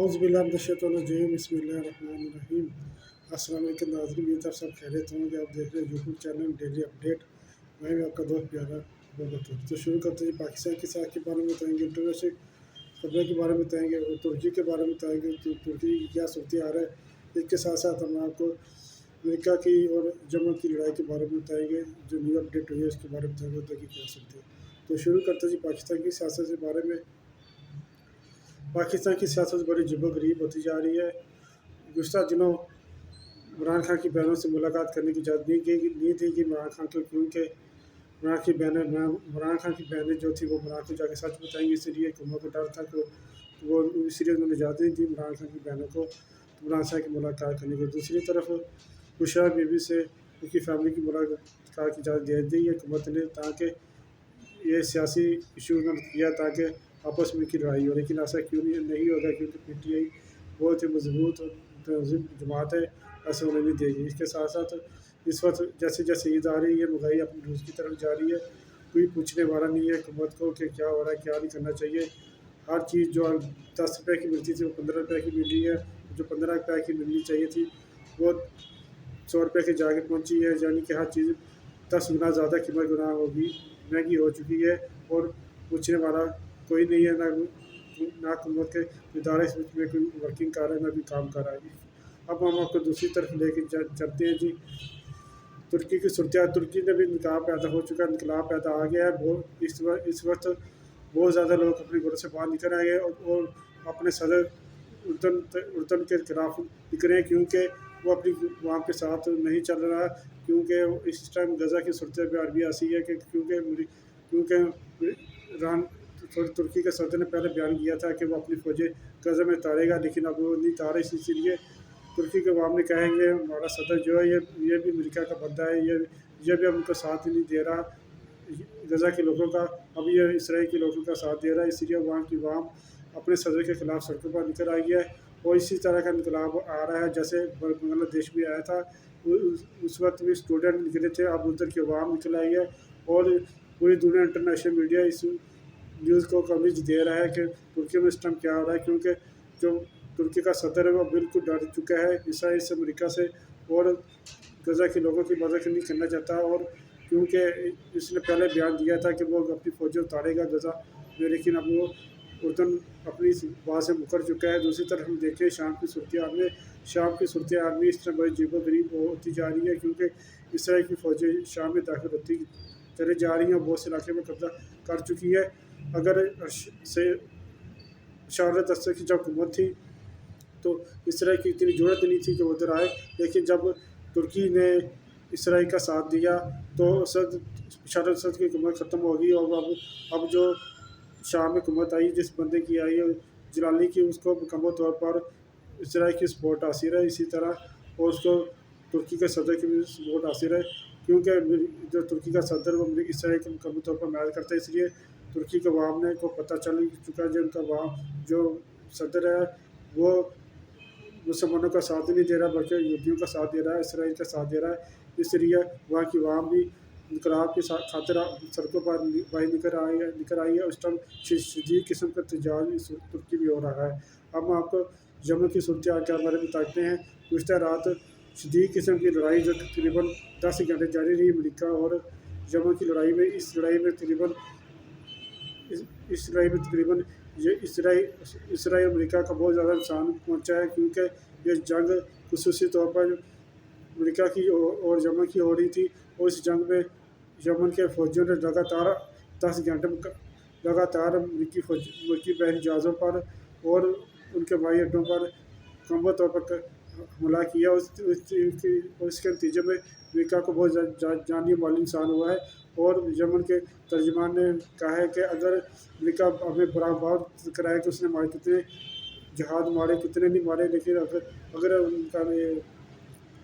औज़ुबिल्लाहि बिस्मिल्लाहिर्रहमानिर्रहीम। अस्सलाम वालेकुम नाज़रीन, उम्मीद है सब खैरियत होंगे। आप देख रहे हैं यूट्यूब चैनल डेली अपडेट। मैं भी आपका दोस्त प्यारा बरकत। तो शुरू करते हैं। पाकिस्तान के साथ के बारे में बताएंगे, इंटरनेशनल खबरों के बारे में बताएंगे और तुर्की के बारे में बताएंगे। तो तुर्की की क्या सूरत आ रहा है, इसके साथ साथ हम आपको अमेरिका की और जम्मू की लड़ाई के बारे में बताएंगे। जो न्यू अपडेट हुई है उसके बारे में बताएंगे उधर की क्या सूरत है। तो शुरू करते हैं पाकिस्तान की सियासत के बारे में। पाकिस्तान की सियासत बड़ी अजीबोगरीब होती जा रही है। गुज़श्ता दिनों इमरान खान की बहनों से मुलाकात करने की इजाज़त नहीं दी कि इमरान खान को, क्योंकि इमरान खान की बहनें जो थी वो इमरान को जाके सच बताएंगी, इसलिए हुकूमत को डर था कि वो इसलिए उन्होंने इजाज़त नहीं दी इमरान खान की बहनों को इमरान खान की मुलाकात करने की। दूसरी तरफ बुशरा बीबी से उनकी फैमिली की मुलाकात की इजाज़त दे दी है हुकूमत ने, ताकि ये सियासी इशू उन्होंने किया ताकि आपस में की लड़ाई हो। लेकिन ऐसा क्यों नहीं होगा, क्योंकि PTI बहुत ही मजबूत जमात है, ऐसा होने नहीं देगी। इसके साथ साथ इस वक्त जैसे जैसे ईद आ रही है, महंगाई अपनी रूज की तरफ जा रही है। कोई पूछने वाला नहीं है हुकूमत को कि क्या हो रहा है, क्या नहीं करना चाहिए। हर चीज़ जो 10 रुपये की मिलती थी वो 15 रुपये की मिल रही है, जो 15 रुपये की मिलनी चाहिए थी वो 100 रुपये के जाके पहुंची है। यानी कि हर चीज़ 10 गुना ज़्यादा कीमत गुना होगी, महंगी हो चुकी है और पूछने वाला कोई नहीं है। ना हुकूमत के इदारे इसमें कोई वर्किंग कर रहा है, ना भी काम कर रहा है। अब हम आपको दूसरी तरफ लेके चलते हैं जी। तुर्की की सूरत, तुर्की में भी इनकलाब पैदा हो चुका है, इनकलाब पैदा आ गया है। इस वक्त बहुत ज़्यादा लोग अपने घरों से बाहर निकल आए हैं और अपने सदर उर्दन के खिलाफ निकले हैं, क्योंकि वो अपनी वहाँ के साथ नहीं चल रहा। क्योंकि इस टाइम गज़ा की सूरत भी ऐसी है कि क्योंकि ईरान तुर्की के सदर ने पहले बयान किया था कि वो अपनी फौजें गज़ा में तारेगा, लेकिन अब वो नहीं तारे। इसीलिए तुर्की के अवाम ने कहेंगे हमारा सदर जो है ये भी अमेरिका का बंदा है, ये भी उनका साथ ही नहीं दे रहा गज़ा के लोगों का, अब ये इसराइल के लोगों का साथ दे रहा है। इसलिए वहाँ की अवाम अपने सदर के खिलाफ सड़कों पर निकल आई है और इसी तरह का इनकलाब आ रहा है जैसे बांग्लादेश में आया था। उस वक्त भी स्टूडेंट निकले थे, अब उधर की अवाम निकल आई है और पूरी दुनिया इंटरनेशनल मीडिया इस न्यूज़ को कवरेज दे रहा है कि तुर्की में इस टाइम क्या हो रहा है। क्योंकि जो तुर्की का सदर है वो बिल्कुल डर चुका है इसराइल से, अमेरिका से, और गज़ा के लोगों की मदद नहीं करना चाहता। और क्योंकि इसने पहले बयान दिया था कि वो अपनी फौजें उतारेगा गज़ा में, लेकिन अब वो उर्दन अपनी बात से मुकर चुका है। दूसरी तरफ हम देखें शाम की सूरत हाल में इस तरह बड़ी अजीबोगरीब होती जा रही है, क्योंकि इसराइल की फौजें शाम में दाखिल होती चले जा रही हैं और बहुत से इलाके में कब्जा कर चुकी है। अगर से शारत असद की जब हुकूमत थी तो इसराइल की इतनी ज़रूरत नहीं थी कि उधर आए, लेकिन जब तुर्की ने इसराइल का साथ दिया तो शारत असद की हुकूमत ख़त्म हो गई। और अब जो शाम में हुकूमत आई, जिस बंदे की आई है जलाली की, उसको मुकम्मल तौर पर इसराइल की सपोर्ट हासिल है। इसी तरह और उसको तुर्की के सदर की भी सपोर्ट हासिल है, क्योंकि जो तुर्की का सदर वो इसराइल को मुकम्मल तौर पर मैच करता है। इसलिए तुर्की के अवाम ने को पता चल चुका है जो उनका अवाम जो सदर है वो मुसलमानों का साथ नहीं दे रहा, बल्कि यहूदियों का साथ दे रहा है, इसराइल का साथ दे रहा है। इसलिए वहाँ की अवाम भी इनकलाब के खातिर सड़कों पर बाहर निकल आई है। उस टाइम शदीद किस्म का तजाज इस तुर्की में हो रहा है। अब हम आपको जम्मू की सूरत हाल के बारे में बताते हैं। गुज़श्ता रात शदीद किस्म की लड़ाई जो तकरीबन 10 घंटे जारी रही अमेरिका और जम्मू की लड़ाई में। इस लड़ाई में तकरीबन ये इसराइल अमेरिका का बहुत ज़्यादा नुकसान पहुँचा है, क्योंकि ये जंग खुसूसी तौर पर अमेरिका की और यमन की हो रही थी। और इस जंग में यमन के फौजियों ने लगातार 10 घंटे लगातार अमरीकी बहरी जहाज़ों पर और उनके हवाई अड्डों पर मुकम्मल तौर पर हमला किया। इसके नतीजे में अमेरिका को बहुत जानी माली नुकसान हुआ है। और यमन के तर्जमान ने कहा है कि अगर अमेरिका हमें बराबर कराए कि उसने हमारे कितने जहाज़ मारे कितने नहीं मारे, लेकिन अगर उनका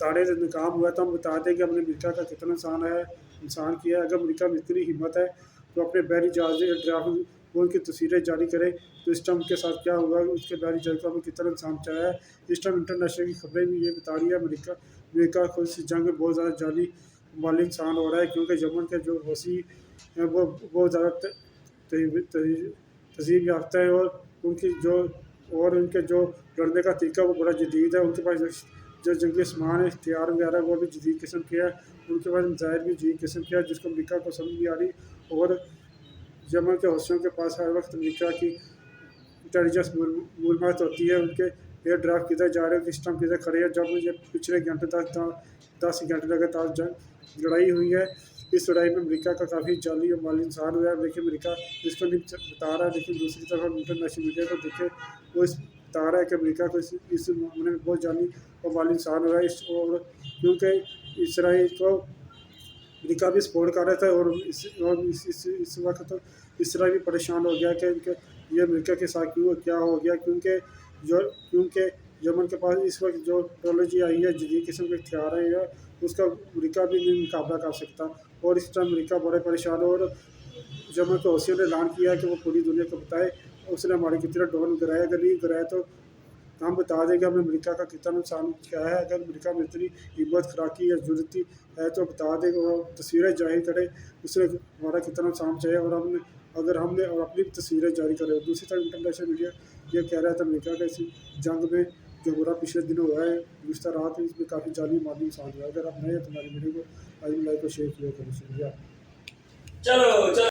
ताड़े से नाकाम हुआ तो हम बता दें कि हमने अमेरिका का कितना नुकसान किया है। अगर अमेरिका में इतनी हिम्मत है तो अपने बहरी जहाज़ ड्राफ्ट वो उनकी तस्वीरें जारी करें तो इस टाइम के साथ क्या हुआ, उसके बहरी जहाज़ को हमें कितना नुकसान पहुँचाया है। इस टाइम इंटरनेशनल की खबरें भी ये बता रही है अमेरिका को इस जंग में बहुत ज़्यादा जानी माली नुकसान हो रहा है, क्योंकि यमन के जो वसी हैं वो बहुत ज़्यादा तहज़ीब याफ्ता है और उनकी जो और उनके जो लड़ने का तरीका वो बड़ा जदीद है। उनके पास जो जंगी सामान है, हथियार वगैरह वो भी जदीद किस्म के है। उनके पास मिसाइल भी जदीद किस्म के है, जिसको अमरीका को समझ नहीं आ रही। और यमन के हौसियों के पास हर वक्त अमरीका की इंटेलिजेंस मालूमात होती है। उनके एयर ड्राफ्ट किधर जा रहे हैं, किस टाइम किधर खड़े हैं। जब मुझे पिछले घंटे तक 10 घंटे लगातार जंग लड़ाई हुई है। इस लड़ाई में अमेरिका का काफ़ी जाली और माली नुकसान हुआ है, लेकिन अमेरिका इसको नहीं बता रहा है। लेकिन दूसरी तरफ हम इंटरनेशनल मीडिया को देखें, वो इस बता रहा है कि अमेरिका को इस मामले में बहुत जाली और माली नुकसान हुआ है। और क्योंकि इसराइल को अमेरिका भी सपोर्ट कर रहा था, और इस वक्त तो इसराइल भी परेशान हो गया कि इनके ये अमेरिका के साथ क्यों क्या हो गया। क्योंकि यमन के पास इस वक्त जो टेक्नोलॉजी आई है, जदीद किस्म के हथियार है, उसका अमेरिका भी नहीं मुकाबला कर सकता। और इस टाइम अमेरिका बड़े परेशान है। और यमन के हौसियों ने ऐलान किया है कि वो पूरी दुनिया को बताए उसने हमारे कितने ड्रोन गिराए। अगर नहीं गिराए तो हम बता देंगे हमें अमेरिका का कितना नुकसान क्या है। अगर अमेरिका में इतनी हिम्मत खराकी या जरूरती है तो बता देगा, वो तस्वीरें जाहिर करे उसने हमारा कितना नुकसान चाहिए। और हमने और अपनी तस्वीरें जारी करें। दूसरी तरफ इंटरनेशनल मीडिया ये कह रहा था अमेरिका का इस जंग में जो बुरा पिछले दिनों हुआ है, गुज़श्ता रात है, इसमें काफ़ी जाली माली नुकसान हुआ है। अगर आप नए हैं तो हमारी वीडियो को आज लाइक और शेयर किया करें। शुक्रिया। चलो चलो।